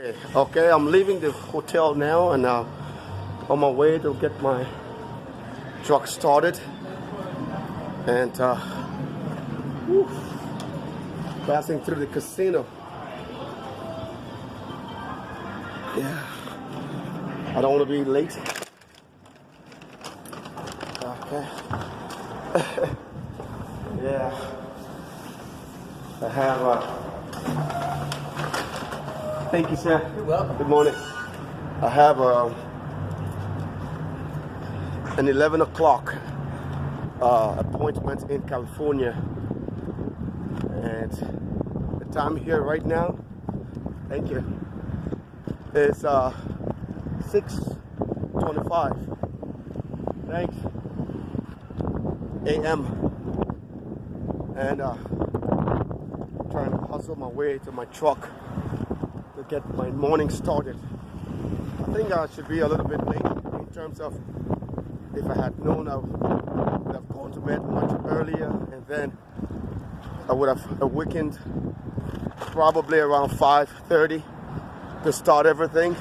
Okay, I'm leaving the hotel now and on my way to get my truck started and passing through the casino. Yeah, I don't want to be late. Okay. Yeah, I have thank you, sir. You're welcome. Good morning. I have an 11 o'clock appointment in California, and the time here right now, thank you, is 6:25. Thanks. A.M. and trying to hustle my way to my truck to get my morning started. I think I should be a little bit late in terms of if I had known I would have gone to bed much earlier, and then I would have awakened probably around 5:30 to start everything.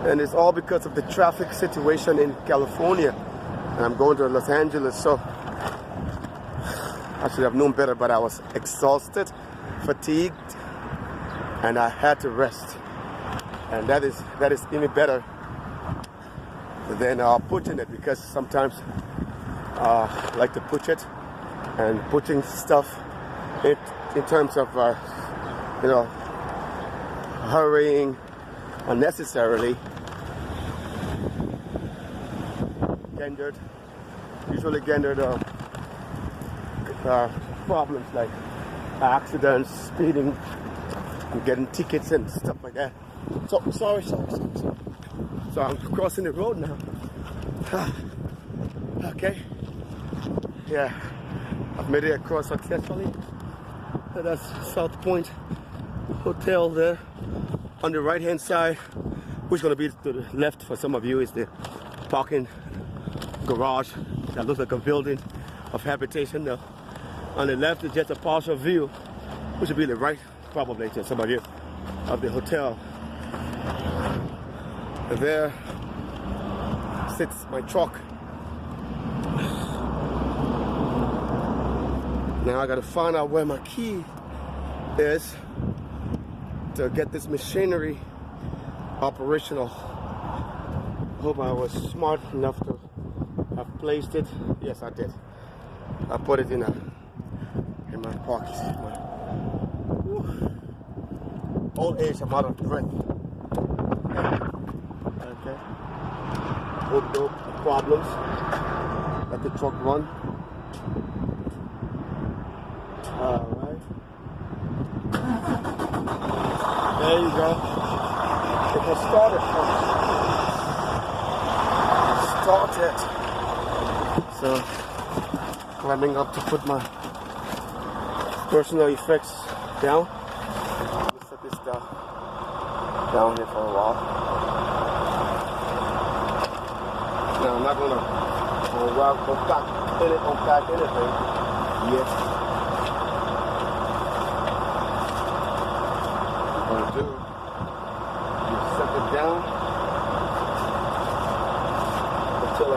And it's all because of the traffic situation in California. And I'm going to Los Angeles, so I should have known better, but I was exhausted, fatigued, and I had to rest. And that is even better than pushing it, because sometimes I like to push it, and pushing stuff in terms of hurrying unnecessarily usually gendered problems like accidents, speeding, and getting tickets and stuff like that. So sorry. So I'm crossing the road now. Okay. Yeah, I've made it across successfully. So that's South Point Hotel there. On the right hand side, which is going to be to the left for some of you, is the parking garage that looks like a building of habitation. Now, on the left is just a partial view, which will be the right, probably to some of you, of the hotel. And there sits my truck. Now I gotta find out where my key is to get this machinery operational. Hope I was smart enough to have placed it. Yes, I did. I put it in my pocket. Old age, I'm out of breath. Okay. Hope no problems. Let the truck run. Alright. There you go. It has started. Started. So, climbing up to put my personal effects down. Just set this down here for a while. Now I'm not gonna unpack anything yet. What I'm gonna do is set it down until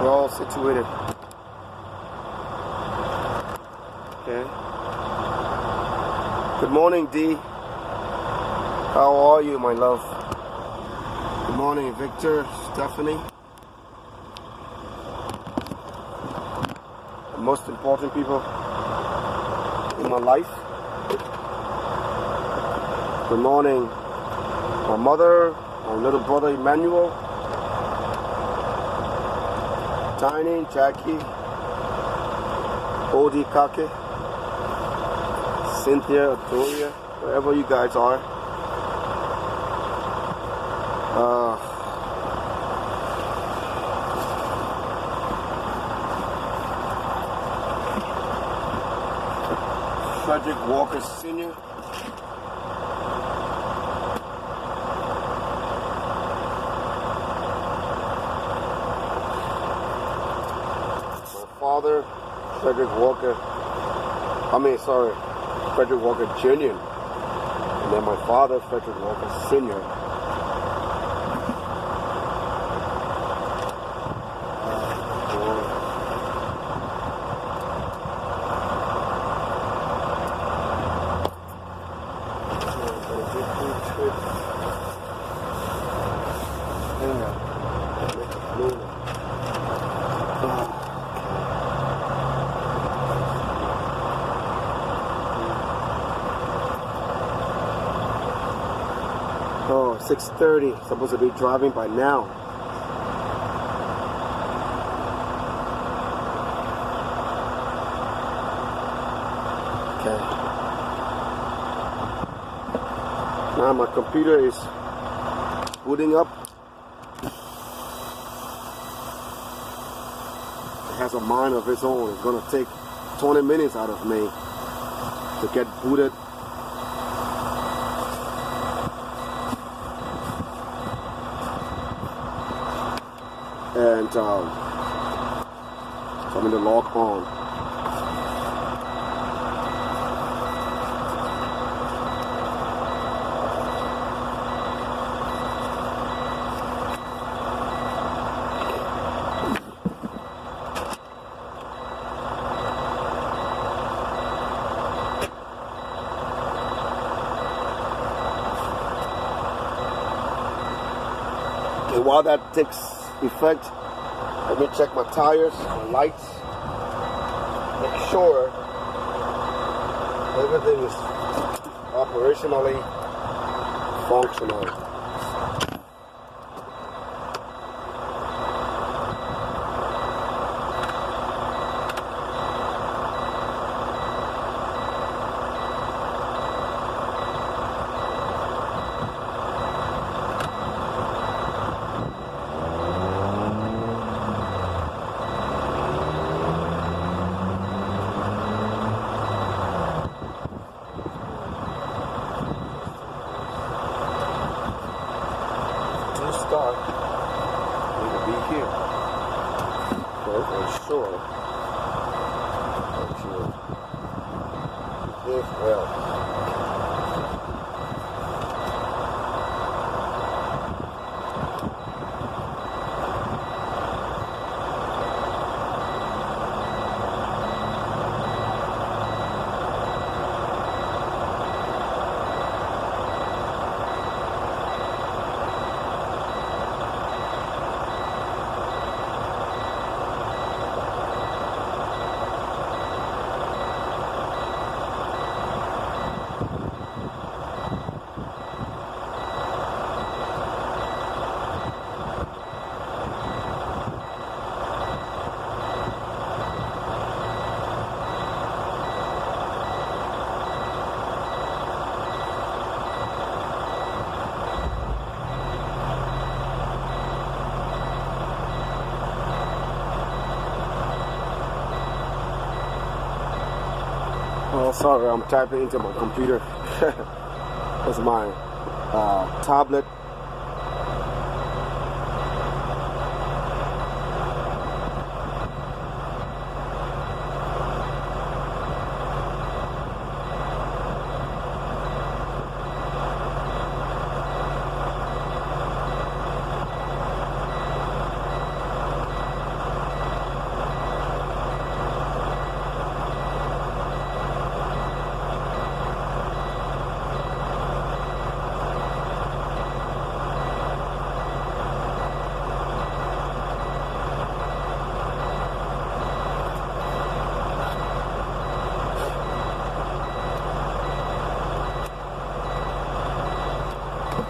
we're all situated. Okay. Good morning, Dee. How are you, my love? Good morning, Victor, Stephanie. The most important people in my life. Good morning, my mother, my little brother Emmanuel, Tiny, Jackie, Odie, Kake, Cynthia, Toria, wherever you guys are. Frederick Walker Sr. Father, Frederick Walker Jr. And then my father, Frederick Walker Sr. Oh, 6:30. Supposed to be driving by now. Okay. Now my computer is booting up. It has a mind of its own. It's gonna take 20 minutes out of me to get booted. And so I'm going to log on. And while that takes effect, let me check my tires, my lights, make sure everything is operationally functional. Start, need to be here. Okay, for sure. If well. Oh, sorry, I'm typing into my computer. That's my tablet.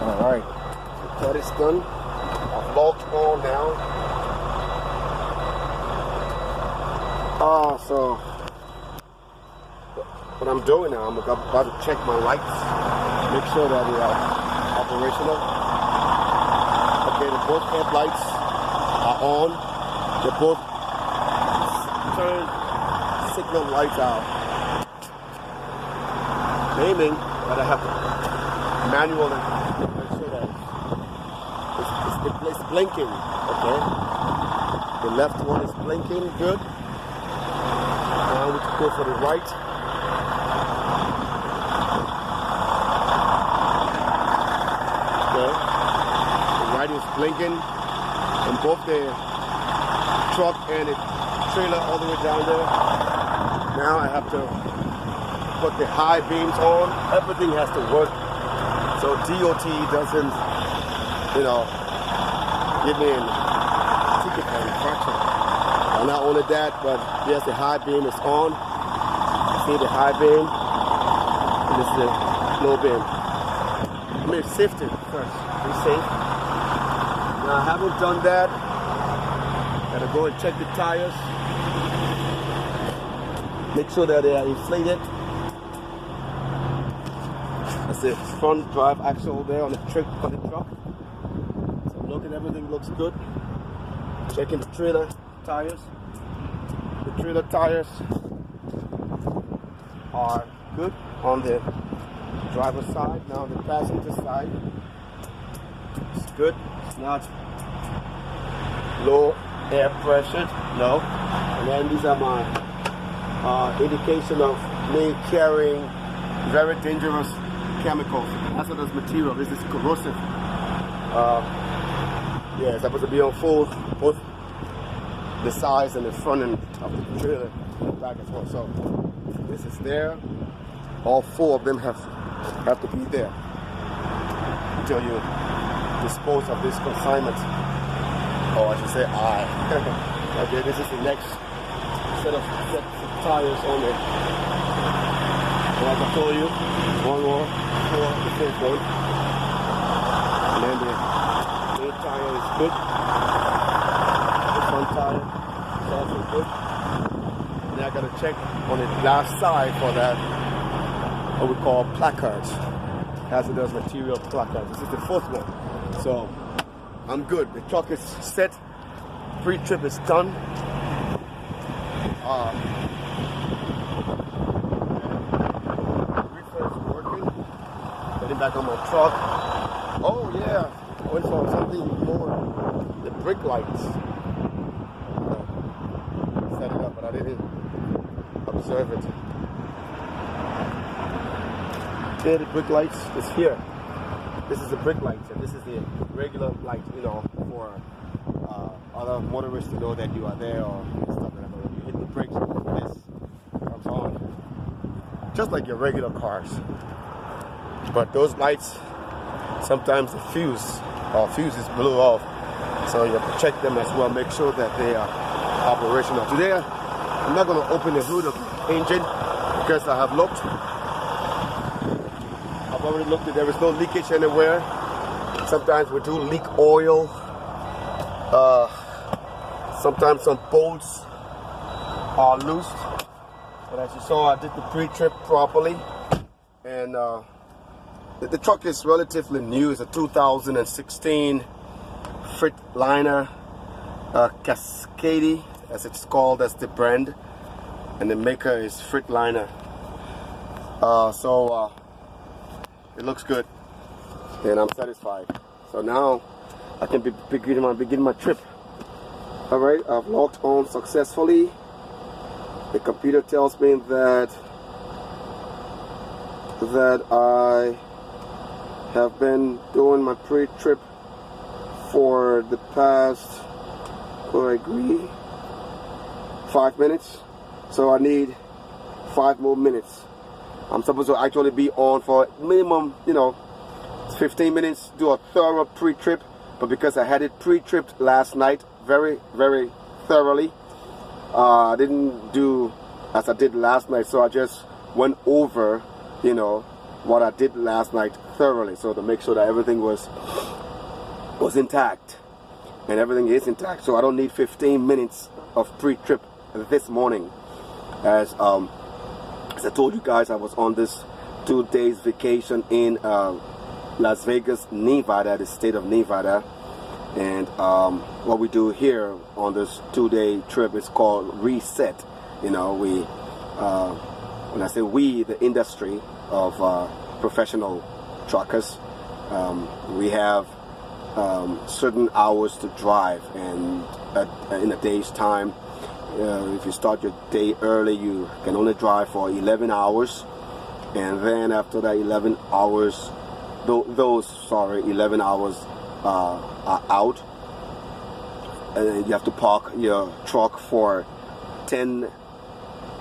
Alright, that is done. I've logged on now. So what I'm doing now, I'm about to check my lights, make sure that they are operational. Okay, the both headlights are on. They both turn signal lights out. Naming that I have to manually make sure that it's blinking. Okay, the left one is blinking good. Now we can go for the right. blinking on both the truck and the trailer all the way down there. Now I have to put the high beams on. Everything has to work so DOT doesn't, you know, give me a ticket for infraction. And not only that, but yes, the high beam is on. See the high beam, and this is the low beam. I mean, safety first, be safe. Now I haven't done that. Gotta go and check the tires. Make sure that they are inflated. That's the front drive axle there on the truck. So looking, everything looks good. Checking the trailer tires. The trailer tires are good on the driver's side. Now the passenger side, it's good. It's not low air pressure, no. And then these are my indication of me carrying very dangerous chemicals, hazardous material. This is corrosive. Yeah, it's supposed to be on full, both the sides and the front end of the trailer, and the back as well. So this is there. All four of them have to be there until you dispose of this consignment. Or I should say I. Okay, this is the next set of tires on it. And like I told you, one more for the fifth one. And then the rear tire is good. The front tire is also good. And then I gotta check on the last side for that, what we call placards. Hazardous material placards. This is the fourth one. So I'm good. The truck is set. Pre-trip is done. Reefer is working. Getting back on my truck. Oh yeah, I went for something more. The brake lights. Set it up, but I didn't observe it. Here, the brake lights is here. This is the brake lights, and this is the regular light, you know, for other motorists to know that you are there or stuff like that. When you hit the brakes, this comes on, just like your regular cars. But those lights, sometimes the fuse is blew off, so you have to check them as well. Make sure that they are operational. Today, I'm not going to open the hood of the engine because I have looked. I've already looked at there is no leakage anywhere. Sometimes we do leak oil. Sometimes some bolts are loose. But as you saw, I did the pre-trip properly. And the truck is relatively new. It's a 2016 Freightliner Cascade, as it's called. That's the brand. And the maker is Freightliner. It looks good, and I'm satisfied. So now I can begin my trip. All right, I've logged on successfully. The computer tells me that I have been doing my pre-trip for the past, 5 minutes. So I need 5 more minutes. I'm supposed to actually be on for minimum, 15 minutes, do a thorough pre-trip. But because I had it pre-tripped last night very, very thoroughly, I didn't do as I did last night. So I just went over, what I did last night thoroughly. So to make sure that everything was intact. And everything is intact. So I don't need 15 minutes of pre-trip this morning. As I told you guys, I was on this 2 days vacation in Las Vegas, Nevada, the state of Nevada. And what we do here on this 2-day trip is called Reset. When I say we, the industry of professional truckers, we have certain hours to drive, and in a day's time, if you start your day early, you can only drive for 11 hours, and then after that 11 hours, 11 hours are out, and you have to park your truck for 10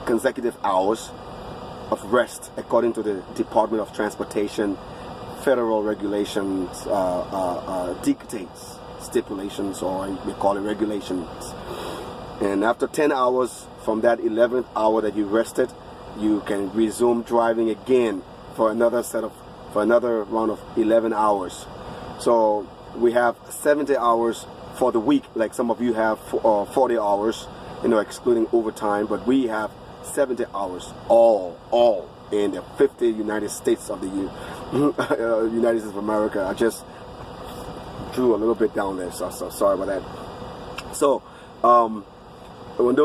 consecutive hours of rest according to the Department of Transportation. Federal regulations dictates stipulations, or we call it regulations. And after 10 hours from that 11th hour that you rested, you can resume driving again for another round of 11 hours. So we have 70 hours for the week, like some of you have 40 hours, excluding overtime, but we have 70 hours all in the 50 United States of the United States of America. I just drew a little bit down there, so sorry about that. So when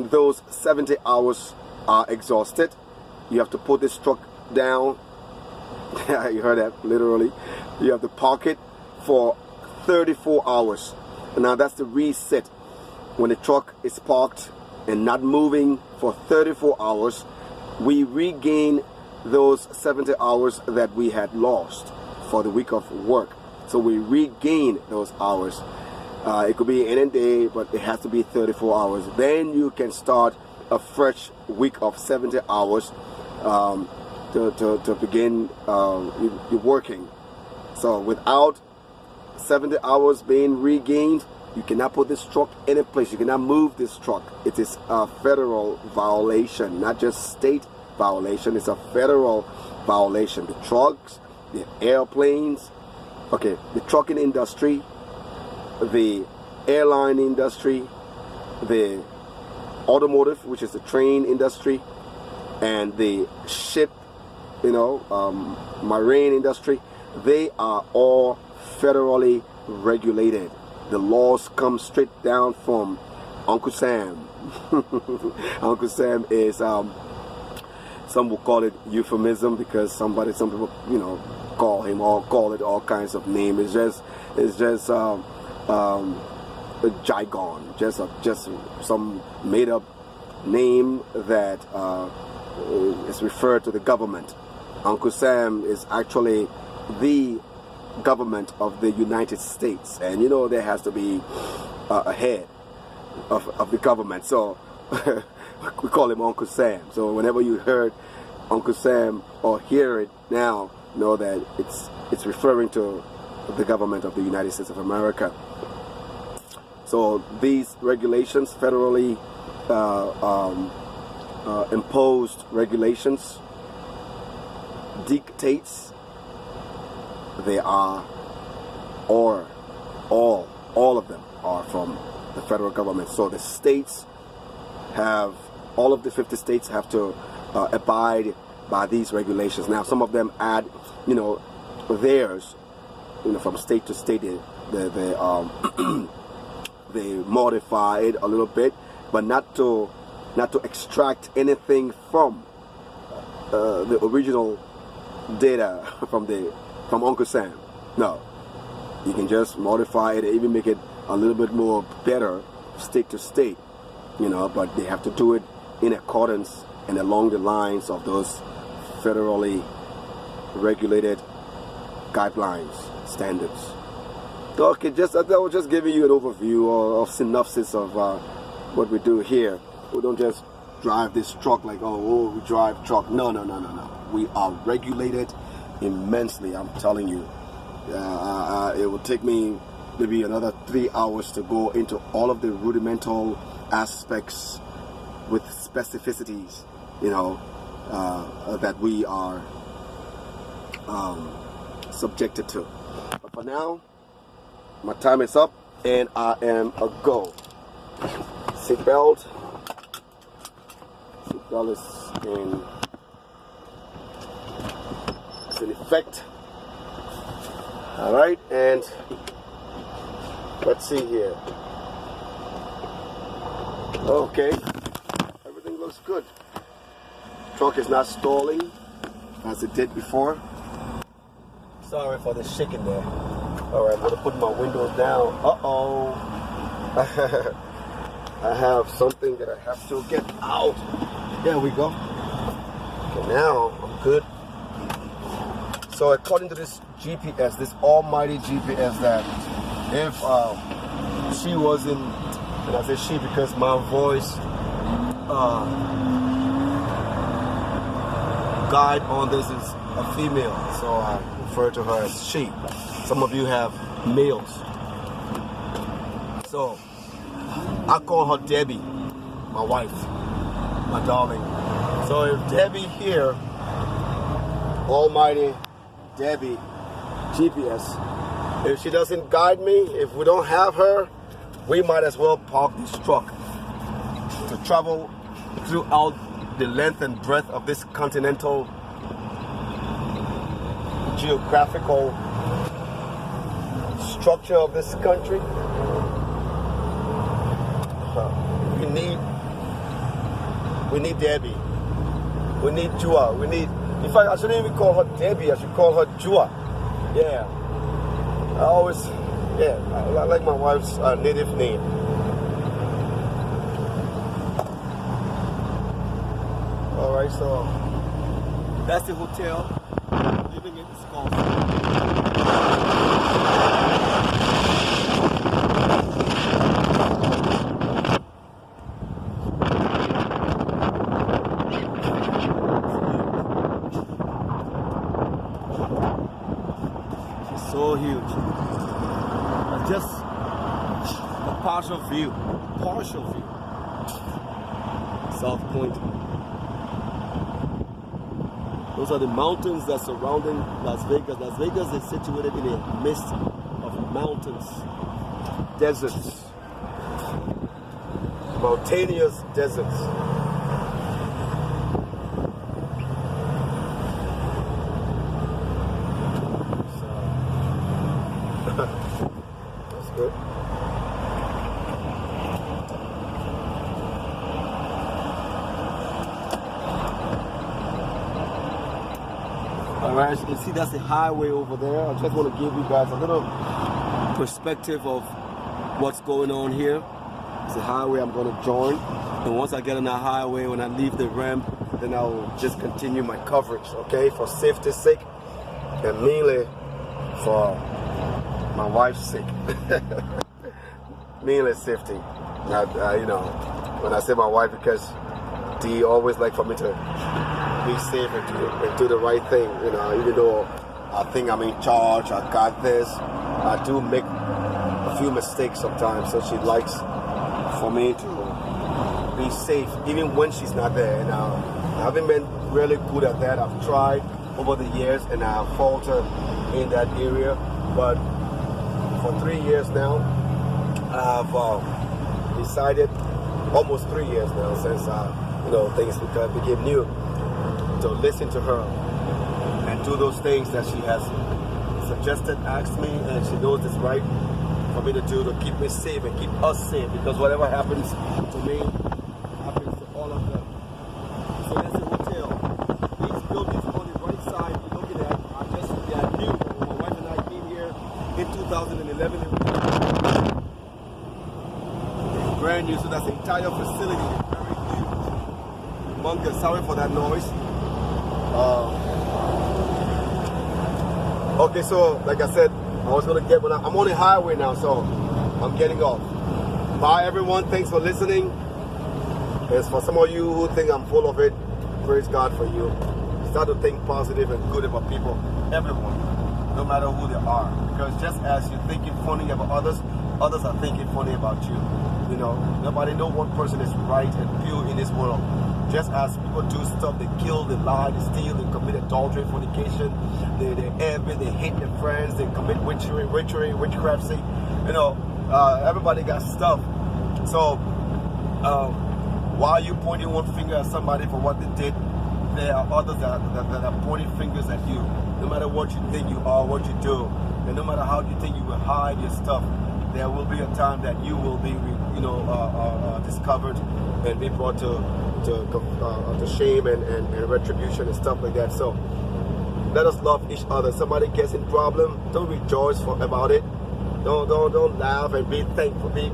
those 70 hours are exhausted, you have to put this truck down. You heard that, literally. You have to park it for 34 hours. And now that's the reset. When the truck is parked and not moving for 34 hours, we regain those 70 hours that we had lost for the week of work. So we regain those hours. It could be any day, but it has to be 34 hours. Then you can start a fresh week of 70 hours to begin your working. So without 70 hours being regained, you cannot put this truck any place. You cannot move this truck. It is a federal violation, not just state violation. It's a federal violation. The trucks, the airplanes, okay, the trucking industry, the airline industry, the automotive, which is the train industry, and the ship, marine industry, they are all federally regulated. The laws come straight down from Uncle Sam. Uncle Sam is, some will call it euphemism, because some people, call him or call it all kinds of names. It's just a jargon, just some made up name that is referred to the government. Uncle Sam is actually the government of the United States, and there has to be a head of the government, so we call him Uncle Sam. So whenever you heard Uncle Sam or hear it now, know that it's referring to the government of the United States of America. So these regulations, federally imposed regulations, dictates, they are, or all of them are from the federal government. So the states have, all of the 50 states have to abide by these regulations. Now some of them add, theirs, from state to state, they modify it a little bit, but not to extract anything from the original data from Uncle Sam. No, you can just modify it, even make it a little bit more better state to state, but they have to do it in accordance and along the lines of those federally regulated guidelines, standards. Okay, I was just giving you an overview or synopsis of what we do here. We don't just drive this truck like, we drive truck. No. We are regulated immensely, I'm telling you. It will take me maybe another 3 hours to go into all of the rudimental aspects with specificities, that we are subjected to. But for now, my time is up and I am a go. Seatbelt is in effect. All right, and let's see here. Okay, everything looks good. Truck is not stalling as it did before. Sorry for the shaking there. All right, I'm gonna put my windows down. I have something that I have to get out. There we go. Okay, now I'm good. So according to this GPS, this almighty GPS, that if she wasn't, and I say she because my voice guide on this is a female, so I refer to her as she. Some of you have males. So I call her Debbie, my wife, my darling. So if Debbie here, almighty Debbie GPS, if she doesn't guide me, if we don't have her, we might as well park this truck to travel throughout the length and breadth of this continental geographical structure of this country. We need Debbie. We need Jua. We need, in fact, I shouldn't even call her Debbie. I should call her Jua. Yeah. I like my wife's native name. All right, so that's the hotel. Living in this called. So huge. Just a partial view. South Point. Those are the mountains that surrounding Las Vegas. Las Vegas is situated in a midst of mountains, deserts, mountainous deserts. That's good. Alright, as you can see, that's the highway over there. I just want to give you guys a little perspective of what's going on here. It's the highway I'm going to join. And once I get on that highway, when I leave the ramp, then I will just continue my coverage, okay? For safety's sake, and mainly for my wife's sake. Mainly safety. You know, when I say my wife, because Dee always like for me to be safe and do the right thing. You know, even though I think I'm in charge, I got this, I do make a few mistakes sometimes. So she likes for me to be safe, even when she's not there. And I haven't been really good at that. I've tried over the years, and I've faltered in that area. But for 3 years now, I've decided, almost 3 years now, since things became new, to listen to her and do those things that she has suggested, asked me, and she knows it's right for me to do, to keep me safe and keep us safe, because whatever happens to me happens to all of them. So that's the hotel. These buildings on the right side you're looking at they are new. When my wife and I came here in 2011, it was brand new. So that's the entire facility, very huge, humongous. Sorry for that noise. Okay, so like I said, I was gonna get, I'm on the highway now, so I'm getting off. Bye everyone, thanks for listening. As for some of you who think I'm full of it, praise God for you. Start to think positive and good about people, everyone, no matter who they are. Because just as you're thinking funny about others, others are thinking funny about you. You know, nobody knows one person is right and pure in this world. Just as people do stuff, they kill, they lie, they steal, they commit adultery, fornication, they envy, they hate their friends, they commit witchery, witchcraft. See, you know, everybody got stuff. So, while you pointing one finger at somebody for what they did, there are others that are pointing fingers at you. No matter what you think you are, what you do, and no matter how you think you will hide your stuff, there will be a time that you will be, discovered and be brought to shame and retribution and stuff like that. So let us love each other. Somebody gets in problem, don't rejoice about it. Don't laugh and be thankful. Be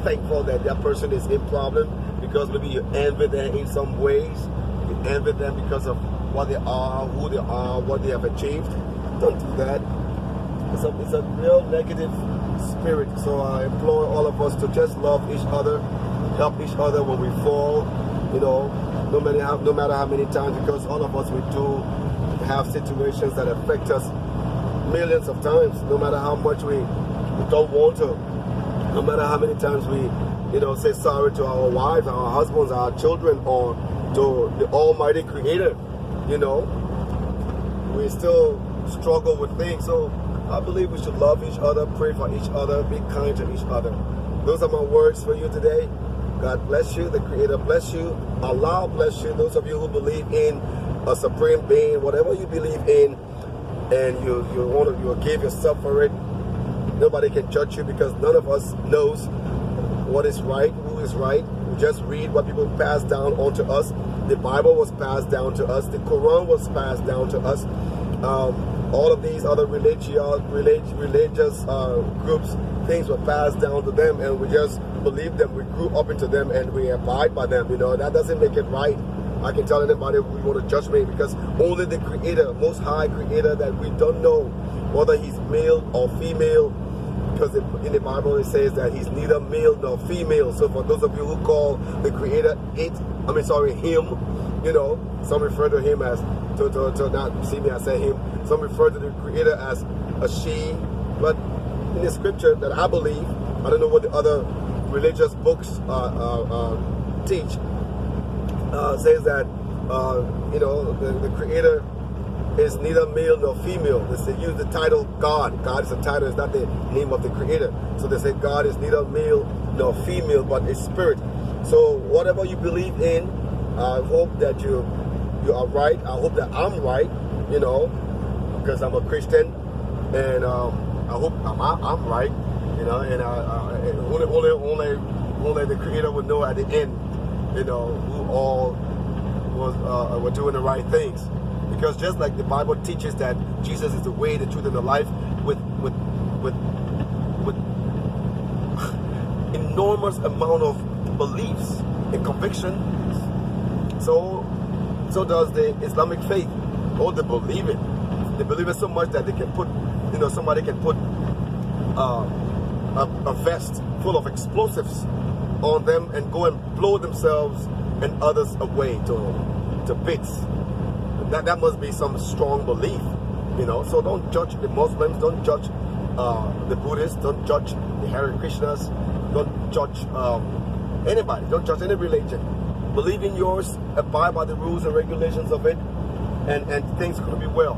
thankful that that person is in problem, because maybe you envy them in some ways. You envy them because of what they are, who they are, what they have achieved. Don't do that. It's a real negative spirit. So I implore all of us to just love each other, help each other when we fall, no matter how many times, because all of us, we do have situations that affect us millions of times, no matter how much we don't want to, no matter how many times we, say sorry to our wives, our husbands, our children, or to the Almighty Creator, we still struggle with things. So I believe we should love each other, pray for each other, be kind to each other. Those are my words for you today. God bless you. The Creator bless you. Allah bless you. Those of you who believe in a supreme being, whatever you believe in, and you give yourself for it, nobody can judge you, because none of us knows what is right, who is right. We just read what people pass down onto us. The Bible was passed down to us. The Quran was passed down to us. All of these other religious groups, things were passed down to them, and we just believe them. We grew up into them, and we abide by them. That doesn't make it right. I can tell anybody who want to judge me, because only the Creator, Most High Creator, that we don't know whether he's male or female, because in the Bible it says that he's neither male nor female. So for those of you who call the Creator him, some refer to him as, to not see me, I say him. Some refer to the Creator as a she. But in the scripture that I believe, I don't know what the other religious books teach, says that the Creator is neither male nor female. They use the title God. God is a title, it's not the name of the Creator. So they say God is neither male nor female, but a spirit. So whatever you believe in, I hope that you are right. I hope that I'm right, because I'm a Christian, and I hope I'm right, and only the Creator will know at the end, who all were doing the right things. Because just like the Bible teaches that Jesus is the way, the truth, and the life, with enormous amount of beliefs and conviction, so does the Islamic faith. Oh, they believe it. They believe it so much that they can put, somebody can put a vest full of explosives on them and go and blow themselves and others away to bits. That must be some strong belief, So don't judge the Muslims, don't judge the Buddhists, don't judge the Hare Krishnas, don't judge anybody, don't judge any religion. Believe in yours, abide by the rules and regulations of it, and things are going to be well.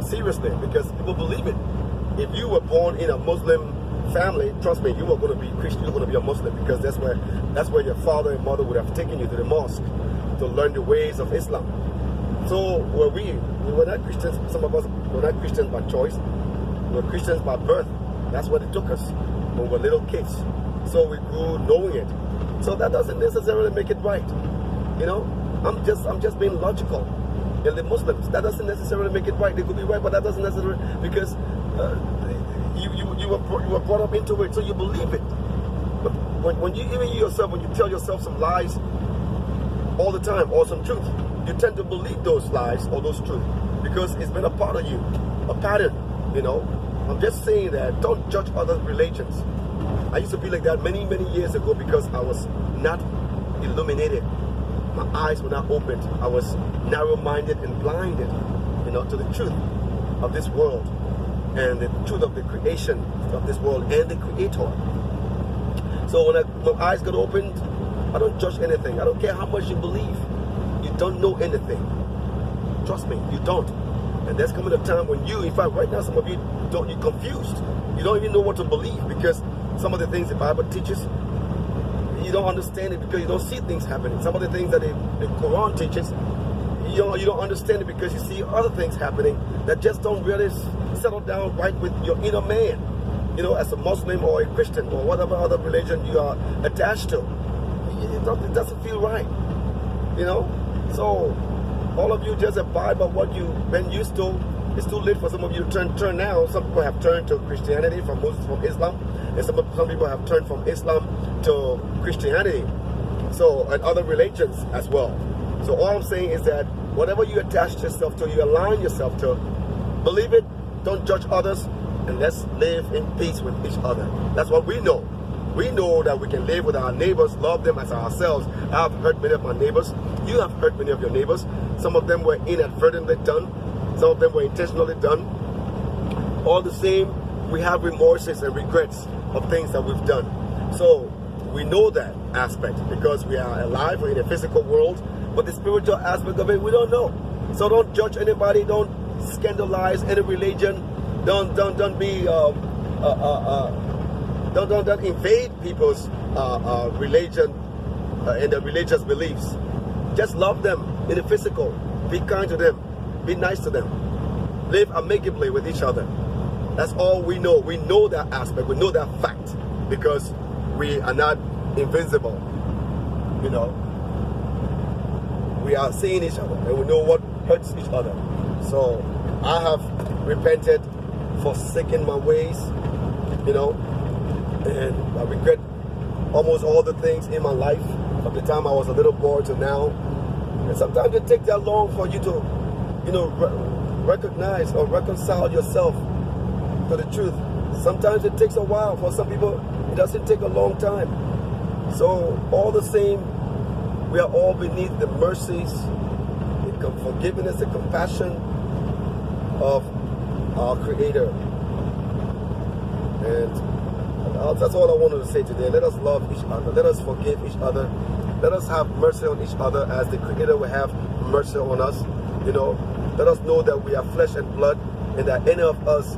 Seriously, because people believe it. If you were born in a Muslim family, trust me, you are going to be Christian, you're going to be a Muslim, because that's where your father and mother would have taken you, to the mosque, to learn the ways of Islam. So we were not Christians. Some of us were not Christians by choice. We were Christians by birth. That's what it took us when we were little kids. So we grew knowing it. So that doesn't necessarily make it right. I'm just being logical. And the Muslims, that doesn't necessarily make it right. They could be right, but that doesn't necessarily, because you were brought up into it, so you believe it. But when you tell yourself some lies all the time, or some truth, you tend to believe those lies or those truths, because it's been a part of you, a pattern. I'm just saying that don't judge other religions. I used to be like that many years ago, because I was not illuminated. My eyes were not opened. I was narrow-minded and blinded, to the truth of this world, and the truth of the creation of this world and the Creator. So when my eyes got opened, I don't judge anything. I don't care how much you believe. You don't know anything. Trust me, you don't. And there's coming a time when in fact right now, some of you you're confused. You don't even know what to believe, because some of the things the Bible teaches, you don't understand it because you don't see things happening. Some of the things that the Quran teaches, you don't understand it because you see other things happening that just don't really settle down right with your inner man. As a Muslim or a Christian or whatever other religion you are attached to, it doesn't feel right. So all of you just abide by what you've been used to. It's too late for some of you to turn now. Some people have turned to Christianity from Islam, and some people have turned from Islam to Christianity. So, and other religions as well. So all I'm saying is that whatever you attach yourself to, you align yourself to, believe it, don't judge others, and let's live in peace with each other. That's what we know. We know that we can live with our neighbors, love them as ourselves. I've hurt many of my neighbors. You have hurt many of your neighbors. Some of them were inadvertently done. Some of them were intentionally done. All the same, we have remorses and regrets of things that we've done. So we know that aspect because we are alive, we're in a physical world, but the spiritual aspect of it, we don't know. So don't judge anybody, don't scandalize any religion, don't be don't invade people's religion and their religious beliefs. Just love them in the physical. Be kind to them. Be nice to them. Live amicably with each other. That's all we know. We know that aspect. We know that fact because we are not invincible. You know, we are seeing each other and we know what hurts each other. So I have repented, forsaken my ways, you know, and I regret almost all the things in my life from the time I was a little boy to now. And sometimes it takes that long for you to, you know, recognize or reconcile yourself to the truth. Sometimes it takes a while. For some people, it doesn't take a long time. So all the same, we are all beneath the mercies, the forgiveness, the compassion of our Creator. And that's all I wanted to say today. Let us love each other. Let us forgive each other. Let us have mercy on each other as the Creator will have mercy on us. You know, let us know that we are flesh and blood and that any of us